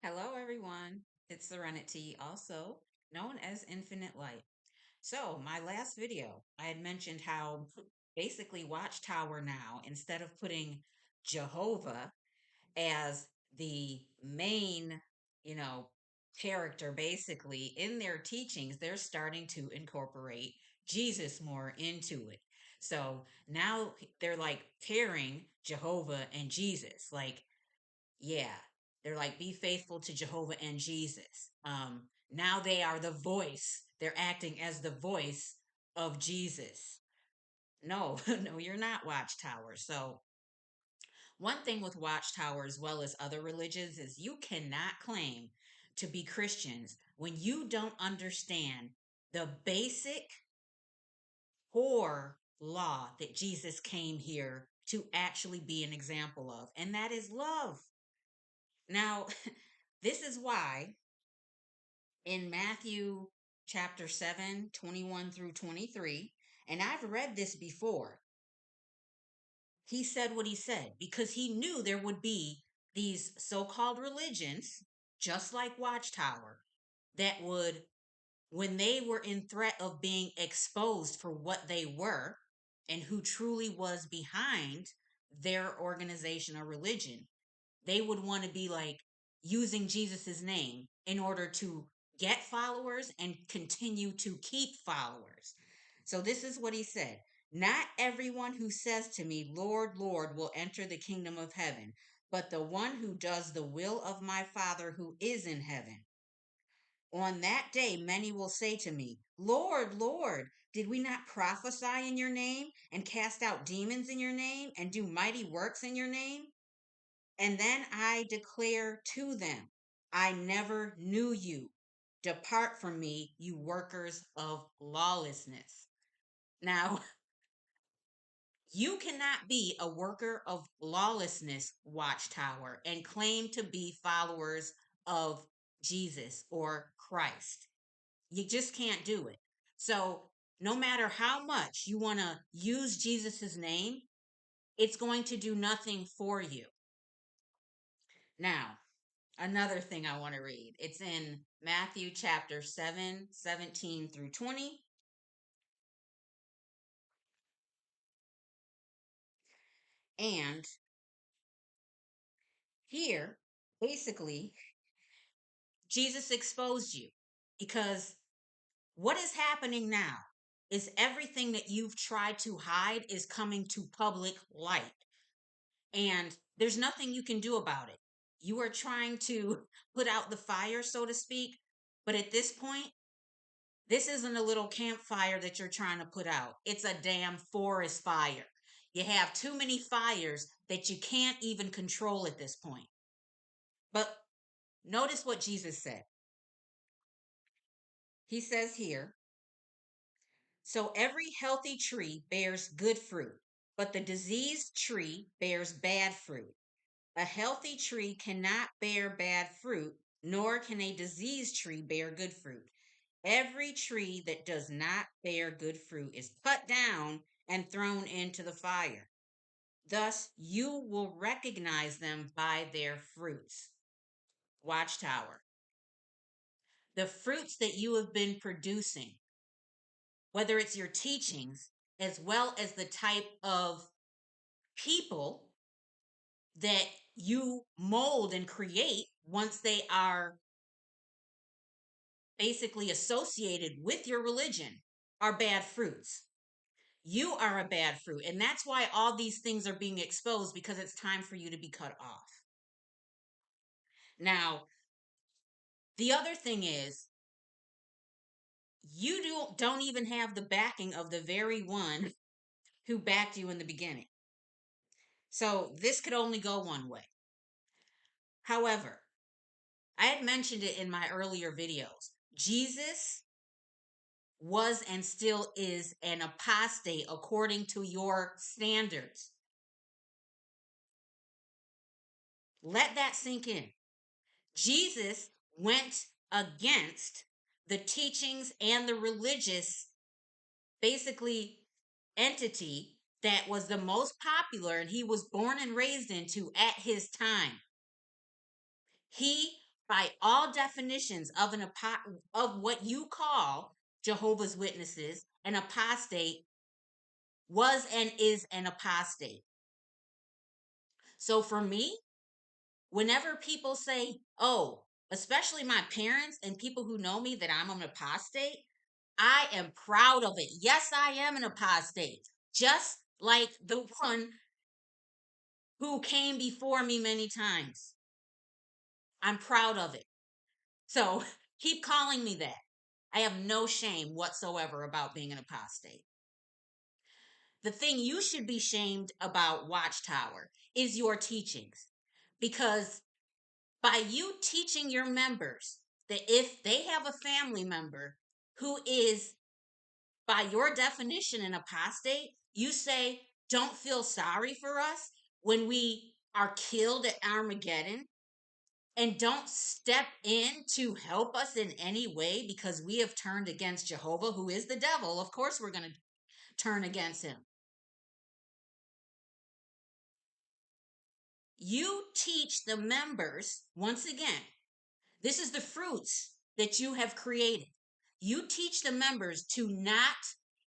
Hello, everyone. It's Serenity, also known as Infinite Light. So, my last video, I had mentioned how basically Watchtower now, instead of putting Jehovah as the main, you know, character basically in their teachings, they're starting to incorporate Jesus more into it. So now they're like pairing Jehovah and Jesus. Like, yeah, they're like, be faithful to Jehovah and Jesus. Now they are the voice. They're acting as the voice of Jesus. No, no, you're not Watchtower. So one thing with Watchtower, as well as other religions, is you cannot claim to be Christians when you don't understand the basic core law that Jesus came here to actually be an example of, and that is love. Now, this is why in Matthew chapter 7, 21 through 23, and I've read this before, he said what he said because he knew there would be these so called religions, just like Watchtower, that would, when they were in threat of being exposed for what they were and who truly was behind their organization or religion, they would want to be like using Jesus's name in order to get followers and continue to keep followers. So this is what he said. Not everyone who says to me, Lord, Lord, will enter the kingdom of heaven, but the one who does the will of my Father who is in heaven. On that day, many will say to me, Lord, Lord, did we not prophesy in your name and cast out demons in your name and do mighty works in your name? And then I declare to them, I never knew you. Depart from me, you workers of lawlessness. Now, you cannot be a worker of lawlessness, Watchtower, and claim to be followers of Jesus or Christ. You just can't do it. So, no matter how much you want to use Jesus's name, it's going to do nothing for you. Now, another thing I want to read. It's in Matthew chapter 7, 17 through 20. And here, basically, Jesus exposed you because what is happening now is everything that you've tried to hide is coming to public light. And there's nothing you can do about it. You are trying to put out the fire, so to speak. But at this point, this isn't a little campfire that you're trying to put out. It's a damn forest fire. You have too many fires that you can't even control at this point. But notice what Jesus said. He says here, so every healthy tree bears good fruit, but the diseased tree bears bad fruit. A healthy tree cannot bear bad fruit, nor can a diseased tree bear good fruit. Every tree that does not bear good fruit is cut down and thrown into the fire. Thus, you will recognize them by their fruits. Watchtower. The fruits that you have been producing, whether it's your teachings, as well as the type of people that you mold and create once they are basically associated with your religion, are bad fruits. You are a bad fruit. And that's why all these things are being exposed because it's time for you to be cut off. Now, the other thing is, don't even have the backing of the very one who backed you in the beginning. So this could only go one way. However, I had mentioned it in my earlier videos. Jesus was and still is an apostate according to your standards. Let that sink in. Jesus went against the teachings and the religious, basically, entity that was the most popular and he was born and raised into at his time. He by all definitions of of what you call Jehovah's Witnesses, an apostate was and is an apostate. So for me, whenever people say, oh, especially my parents and people who know me, that I'm an apostate, I am proud of it. Yes, I am an apostate, just like the one who came before me many times. I'm proud of it. So keep calling me that. I have no shame whatsoever about being an apostate. The thing you should be shamed about, Watchtower, is your teachings. Because by you teaching your members that if they have a family member who is, by your definition, an apostate, you say, don't feel sorry for us when we are killed at Armageddon, and don't step in to help us in any way because we have turned against Jehovah, who is the devil. Of course, we're going to turn against him. You teach the members, once again, this is the fruits that you have created. You teach the members to not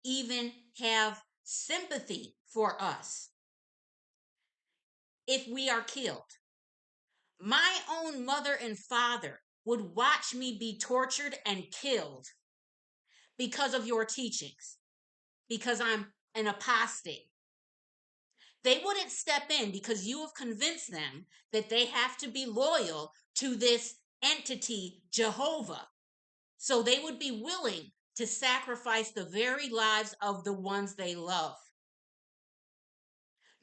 even have sympathy for us if we are killed. My own mother and father would watch me be tortured and killed because of your teachings, because I'm an apostate. They wouldn't step in because you have convinced them that they have to be loyal to this entity, Jehovah. So they would be willing to sacrifice the very lives of the ones they love.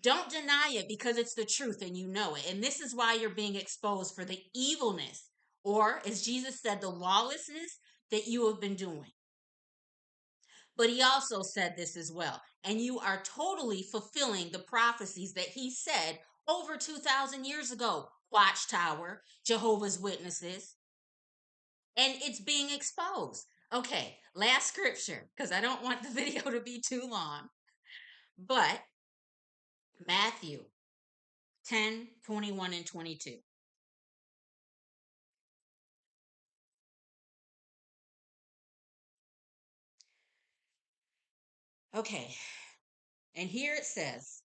Don't deny it because it's the truth and you know it. And this is why you're being exposed for the evilness, or as Jesus said, the lawlessness that you have been doing. But he also said this as well. And you are totally fulfilling the prophecies that he said over 2,000 years ago. Watchtower, Jehovah's Witnesses. And it's being exposed. Okay, last scripture, because I don't want the video to be too long. But Matthew 10, 21, and 22. Okay, and here it says,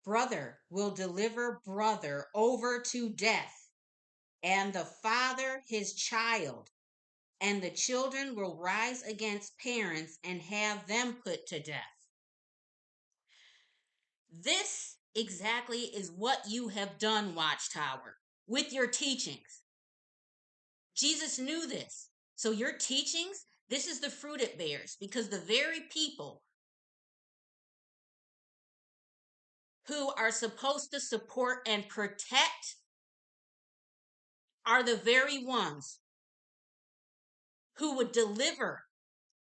brother will deliver brother over to death, and the father his child, and the children will rise against parents and have them put to death. This exactly is what you have done, Watchtower, with your teachings. Jesus knew this. So your teachings, this is the fruit it bears, because the very people who are supposed to support and protect are the very ones who would deliver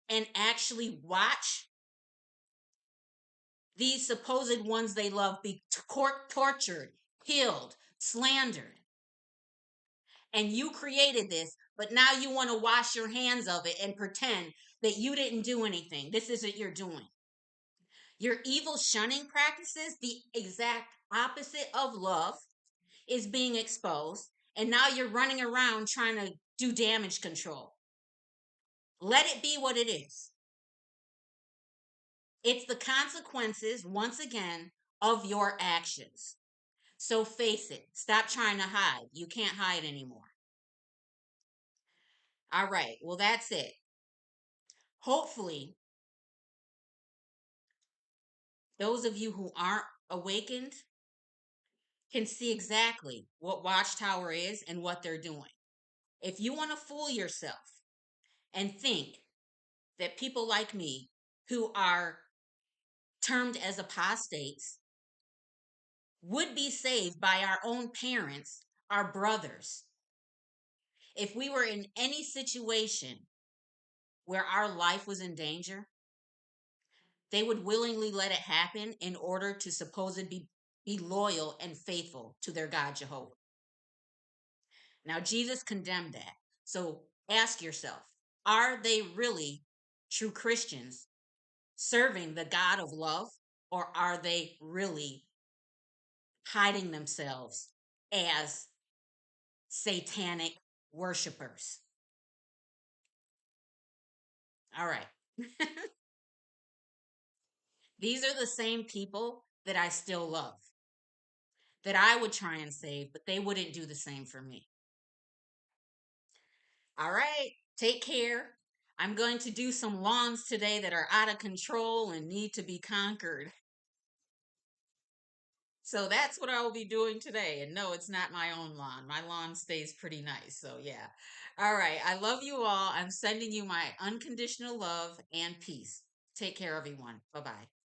and actually watch these supposed ones they love be tortured, killed, slandered. And you created this, but now you want to wash your hands of it and pretend that you didn't do anything. This is what you're doing. Your evil shunning practices, the exact opposite of love, is being exposed. And now you're running around trying to do damage control. Let it be what it is. It's the consequences, once again, of your actions. So face it. Stop trying to hide. You can't hide anymore. All right. Well, that's it. Hopefully, those of you who aren't awakened can see exactly what Watchtower is and what they're doing. If you want to fool yourself and think that people like me who are termed as apostates would be saved by our own parents, our brothers, if we were in any situation where our life was in danger, they would willingly let it happen in order to supposedly be loyal and faithful to their God Jehovah. Now, Jesus condemned that. So ask yourself, are they really true Christians serving the God of love, or are they really hiding themselves as satanic worshipers. All right. These are the same people that I still love, that I would try and save, but they wouldn't do the same for me. All right. Take care. I'm going to do some lawns today that are out of control and need to be conquered. So that's what I will be doing today. And no, it's not my own lawn. My lawn stays pretty nice. So yeah. All right. I love you all. I'm sending you my unconditional love and peace. Take care, everyone. Bye bye.